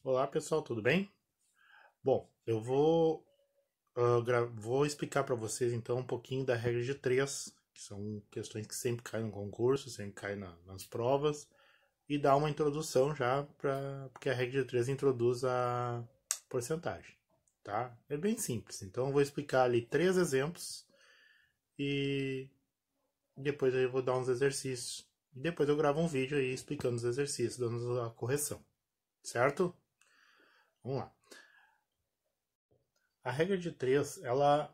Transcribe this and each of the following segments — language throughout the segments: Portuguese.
Olá pessoal, tudo bem? Bom, eu vou explicar para vocês então um pouquinho da regra de três, que são questões que sempre caem no concurso, sempre caem nas provas, e dar uma introdução já porque a regra de três introduz a porcentagem, tá? É bem simples. Então eu vou explicar ali três exemplos e depois eu vou dar uns exercícios. E depois eu gravo um vídeo aí explicando os exercícios, dando a correção, certo? Vamos lá. A regra de três, ela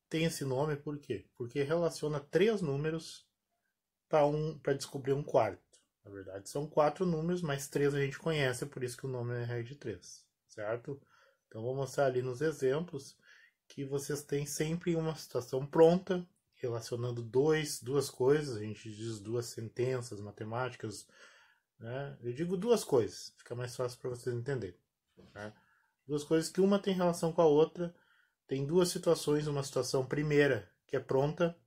tem esse nome por quê? Porque relaciona três números para descobrir um quarto. Na verdade, são quatro números, mas três a gente conhece, por isso que o nome é regra de três, certo? Então, vou mostrar ali nos exemplos que vocês têm sempre uma situação pronta, relacionando duas coisas, a gente diz duas sentenças matemáticas, né? Eu digo duas coisas, fica mais fácil para vocês entenderem. Né? Duas coisas que uma tem relação com a outra. Tem duas situações, uma situação primeira que é pronta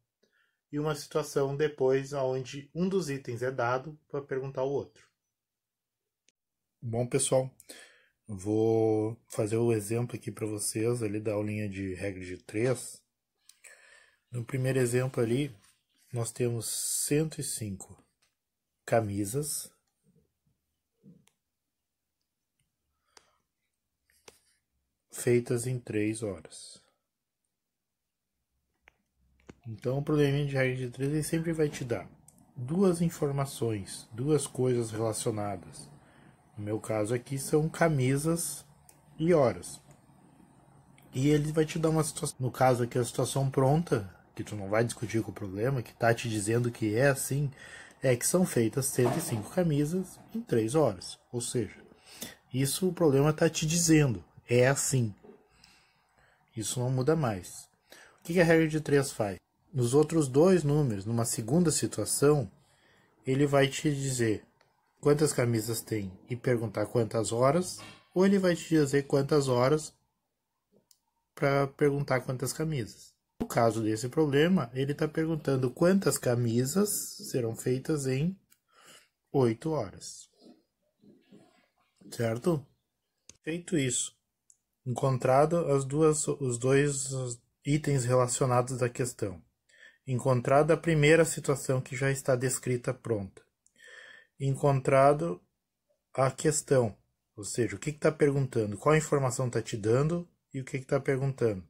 e uma situação depois onde um dos itens é dado para perguntar ao outro. Bom, pessoal, vou fazer o exemplo aqui para vocês ali da aulinha de regra de três. No primeiro exemplo ali, nós temos 105 camisas feitas em 3 horas. Então, o probleminha de regra de três ele sempre vai te dar duas informações, duas coisas relacionadas. No meu caso aqui são camisas e horas. E ele vai te dar uma situação, no caso aqui a situação pronta, que tu não vai discutir com o problema, que tá te dizendo que é assim, é que são feitas 105 camisas em 3 horas. Ou seja, isso o problema tá te dizendo, é assim. Isso não muda mais. O que a regra de 3 faz? Nos outros dois números, numa segunda situação, ele vai te dizer quantas camisas tem e perguntar quantas horas, ou ele vai te dizer quantas horas para perguntar quantas camisas. No caso desse problema, ele está perguntando quantas camisas serão feitas em 8 horas. Certo? Feito isso, encontrado os dois itens relacionados da questão. Encontrada a primeira situação que já está descrita pronta. Encontrado a questão, ou seja, o que está perguntando, qual a informação está te dando e o que está perguntando.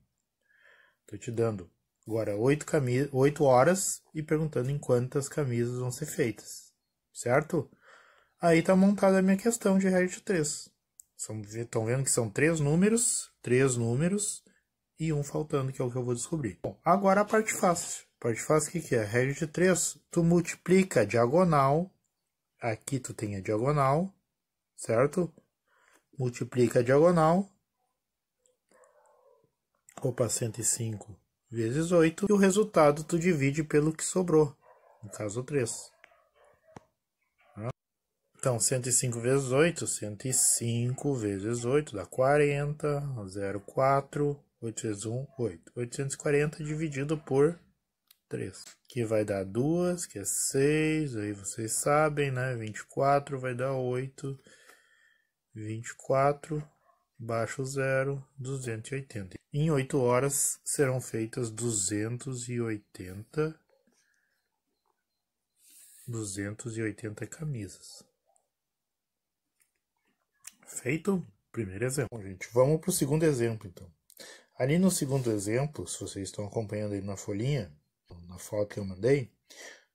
Estou te dando agora 8 horas e perguntando em quantas camisas vão ser feitas, certo? Aí está montada a minha questão de regra de 3. Estão vendo que são três números e um faltando, que é o que eu vou descobrir. Bom, agora a parte fácil. A parte fácil o que é? Regra de 3, tu multiplica a diagonal, aqui tu tem a diagonal, certo? Multiplica a diagonal, 105 vezes 8, e o resultado tu divide pelo que sobrou, no caso 3. Então, 105 vezes 8, 105 vezes 8 dá 40, 0,4, 8 vezes 1, 8. 840 dividido por 3, que vai dar 2, que é 6, aí vocês sabem, né? 24 vai dar 8, 24, baixo 0, 280. Em 8 horas serão feitas 280 camisas. Feito? Primeiro exemplo. Bom, gente, vamos para o segundo exemplo, então. Ali no segundo exemplo, se vocês estão acompanhando aí na folhinha, na foto que eu mandei,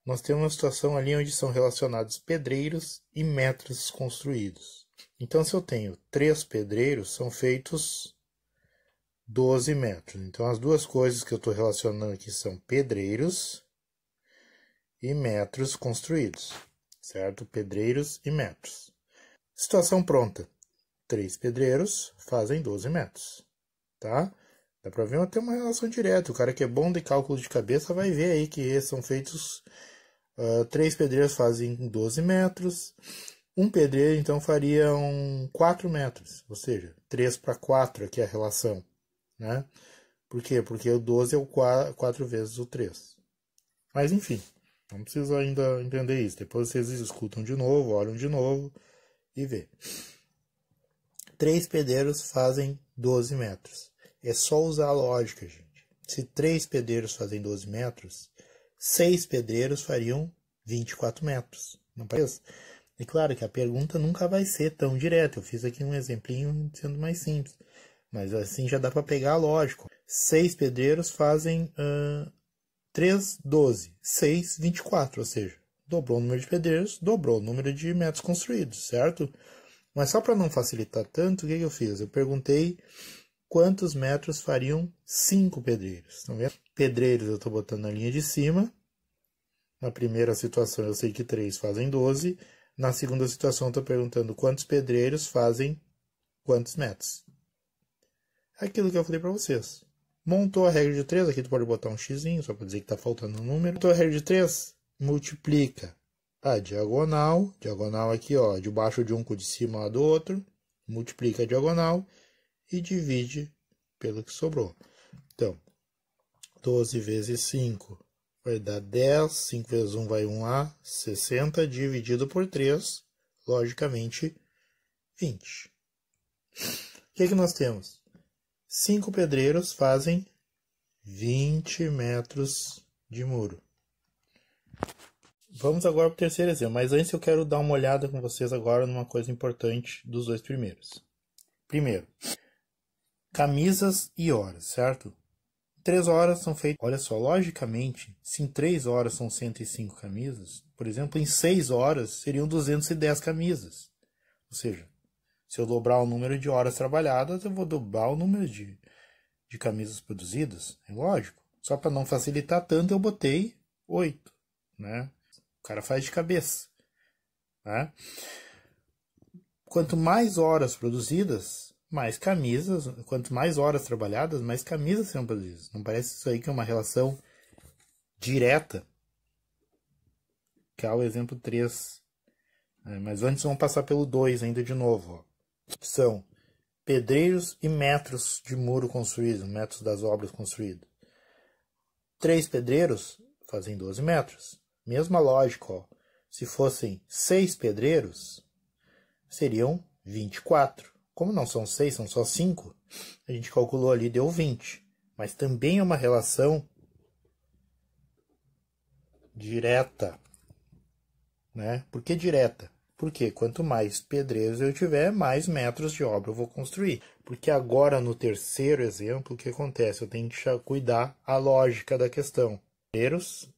nós temos uma situação ali onde são relacionados pedreiros e metros construídos. Então, se eu tenho 3 pedreiros, são feitos 12 metros. Então, as duas coisas que eu estou relacionando aqui são pedreiros e metros construídos, certo? Pedreiros e metros. Situação pronta. 3 pedreiros fazem 12 metros, tá? Dá para ver até uma relação direta. O cara que é bom de cálculo de cabeça vai ver aí que são feitos 3 pedreiros fazem 12 metros. Um pedreiro, então, faria 4 metros. Ou seja, 3 para 4 aqui é a relação. Né? Por quê? Porque o 12 é o 4 vezes o 3. Mas, enfim, não precisa ainda entender isso. Depois vocês escutam de novo, olham de novo e vê. 3 pedreiros fazem 12 metros. É só usar a lógica, gente. Se 3 pedreiros fazem 12 metros, 6 pedreiros fariam 24 metros. Não parece? É claro que a pergunta nunca vai ser tão direta. Eu fiz aqui um exemplinho sendo mais simples. Mas assim já dá para pegar lógico. 6 pedreiros fazem 3, 12. 6, 24. Ou seja, dobrou o número de pedreiros, dobrou o número de metros construídos, certo? Mas só para não facilitar tanto, o que eu fiz? Eu perguntei quantos metros fariam 5 pedreiros. Estão vendo? Pedreiros eu estou botando na linha de cima. Na primeira situação eu sei que 3 fazem 12. Na segunda situação eu estou perguntando quantos pedreiros fazem quantos metros. Aquilo que eu falei para vocês. Montou a regra de 3, aqui tu pode botar um xzinho, só para dizer que está faltando um número. Montou a regra de 3, multiplica a diagonal aqui, ó, de baixo de um com o de cima lá do outro, multiplica a diagonal e divide pelo que sobrou. Então, 12 vezes 5 vai dar 10, 5 vezes 1 vai 1A, 60, dividido por 3, logicamente, 20. O que nós temos? 5 pedreiros fazem 20 metros de muro. Vamos agora para o terceiro exemplo, mas antes eu quero dar uma olhada com vocês agora numa coisa importante dos dois primeiros. Primeiro, camisas e horas, certo? 3 horas são feitas, olha só, logicamente, se em 3 horas são 105 camisas, por exemplo, em 6 horas seriam 210 camisas. Ou seja, se eu dobrar o número de horas trabalhadas, eu vou dobrar o número de camisas produzidas, é lógico. Só para não facilitar tanto, eu botei 8, né? O cara faz de cabeça, né? Quanto mais horas produzidas, mais camisas, quanto mais horas trabalhadas, mais camisas serão produzidas. Não parece isso aí que é uma relação direta? Que é o exemplo 3. Mas antes vamos passar pelo 2 ainda de novo. Ó. São pedreiros e metros de muro construído, metros das obras construídas. 3 pedreiros fazem 12 metros. Mesma lógica, ó. Se fossem 6 pedreiros, seriam 24. Como não são 6, são só 5, a gente calculou ali, deu 20. Mas também é uma relação direta. Né? Por que direta? Porque quanto mais pedreiros eu tiver, mais metros de obra eu vou construir. Porque agora, no terceiro exemplo, o que acontece? Eu tenho que cuidar a lógica da questão. Pedreiros,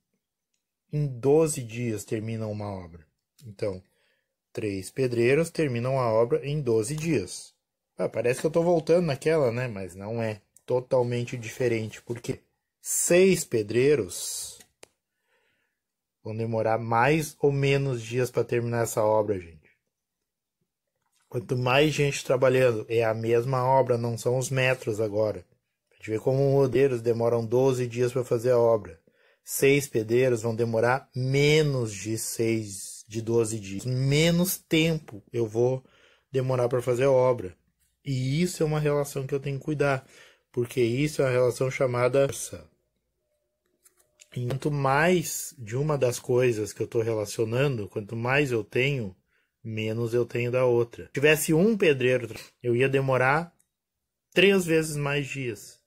em 12 dias terminam uma obra. Então, 3 pedreiros terminam a obra em 12 dias. Parece que eu estou voltando naquela, né? Mas não é. Totalmente diferente. Porque 6 pedreiros vão demorar mais ou menos dias para terminar essa obra, gente. Quanto mais gente trabalhando, é a mesma obra, não são os metros agora. A gente vê como os pedreiros demoram 12 dias para fazer a obra. 6 pedreiros vão demorar menos de 12 dias. Menos tempo eu vou demorar para fazer a obra. E isso é uma relação que eu tenho que cuidar. Porque isso é uma relação chamada... Quanto mais de uma das coisas que eu estou relacionando, quanto mais eu tenho, menos eu tenho da outra. Se tivesse um pedreiro, eu ia demorar 3 vezes mais dias.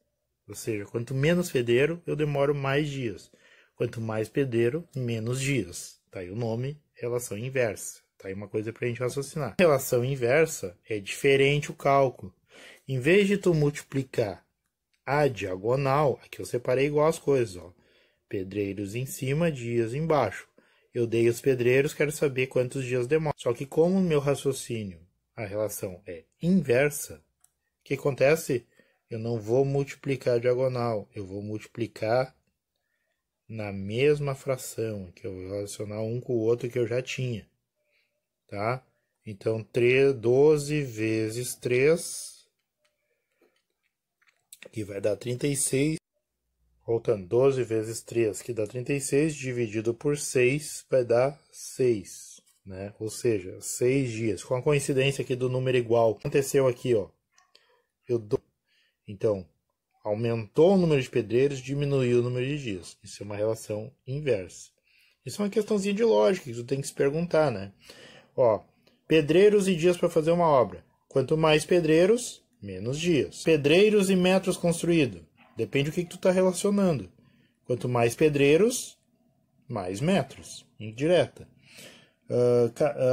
Ou seja, quanto menos pedreiro, eu demoro mais dias. Quanto mais pedreiro, menos dias. Tá aí o nome, relação inversa. Tá aí uma coisa para a gente raciocinar. Relação inversa é diferente o cálculo. Em vez de tu multiplicar a diagonal, aqui eu separei igual as coisas, ó. Pedreiros em cima, dias embaixo. Eu dei os pedreiros, quero saber quantos dias demora. Só que como o meu raciocínio, a relação é inversa, o que acontece? Eu não vou multiplicar a diagonal, eu vou multiplicar na mesma fração, que eu vou relacionar um com o outro que eu já tinha. Tá? Então, 12 vezes 3, que vai dar 36. Voltando, 12 vezes 3, que dá 36, dividido por 6, vai dar 6, né? Ou seja, 6 dias. Com a coincidência aqui do número igual. Aconteceu aqui, ó. Então, aumentou o número de pedreiros, diminuiu o número de dias. Isso é uma relação inversa. Isso é uma questãozinha de lógica, que tu tem que se perguntar, né? Ó, pedreiros e dias para fazer uma obra. Quanto mais pedreiros, menos dias. Pedreiros e metros construídos. Depende do que tu está relacionando. Quanto mais pedreiros, mais metros. Indireta.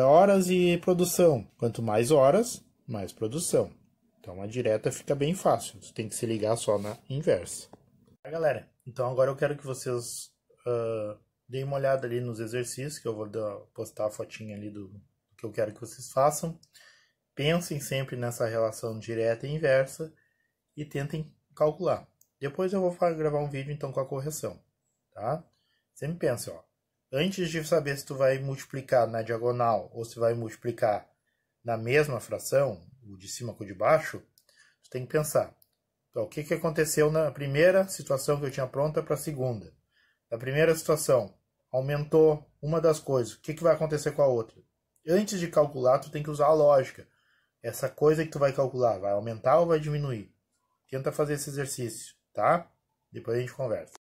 Horas e produção. Quanto mais horas, mais produção. Então a direta fica bem fácil. Você tem que se ligar só na inversa. Galera, então agora eu quero que vocês deem uma olhada ali nos exercícios, que eu vou postar a fotinha ali do que eu quero que vocês façam. Pensem sempre nessa relação direta e inversa e tentem calcular. Depois eu vou gravar um vídeo então com a correção, tá? Sempre pense, ó, antes de saber se tu vai multiplicar na diagonal ou se vai multiplicar na mesma fração, o de cima com o de baixo, tu tem que pensar, então, o que aconteceu na primeira situação que eu tinha pronta para a segunda. Na primeira situação, aumentou uma das coisas, o que vai acontecer com a outra? Antes de calcular, tu tem que usar a lógica. Essa coisa que tu vai calcular, vai aumentar ou vai diminuir? Tenta fazer esse exercício, tá? Depois a gente conversa.